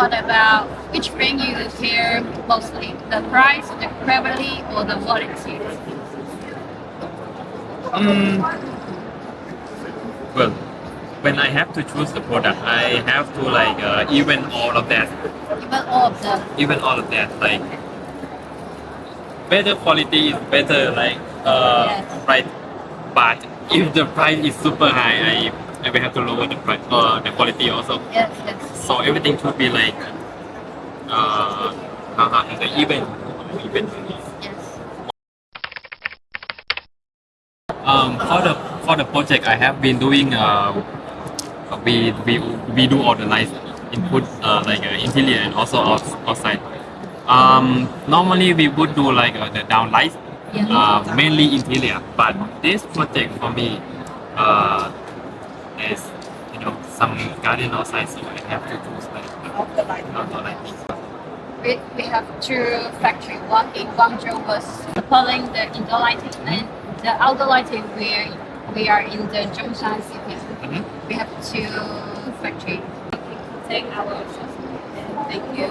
What about which brand you care mostly? The price, the quality, or the quality? Mm, well, when I have to choose the product, I have to like even all of that, Even all of them. even all of that. Like better quality is better, like Yes. right. But if the price is super high, I will have to lower the price, the quality also. Yes, yes. So everything should be like how to say even. Yes. For the project I have been doing we do all the lights input like interior and also outside. Normally we would do like the down lights, mainly interior. But this project for me, there's some garden outside, so I have to choose like outdoor lighting. We have two factories. One in Guangzhou was supplying the indoor lighting, and the outdoor lighting we are in the Zhongshan city. We have two factories. Take our thank you.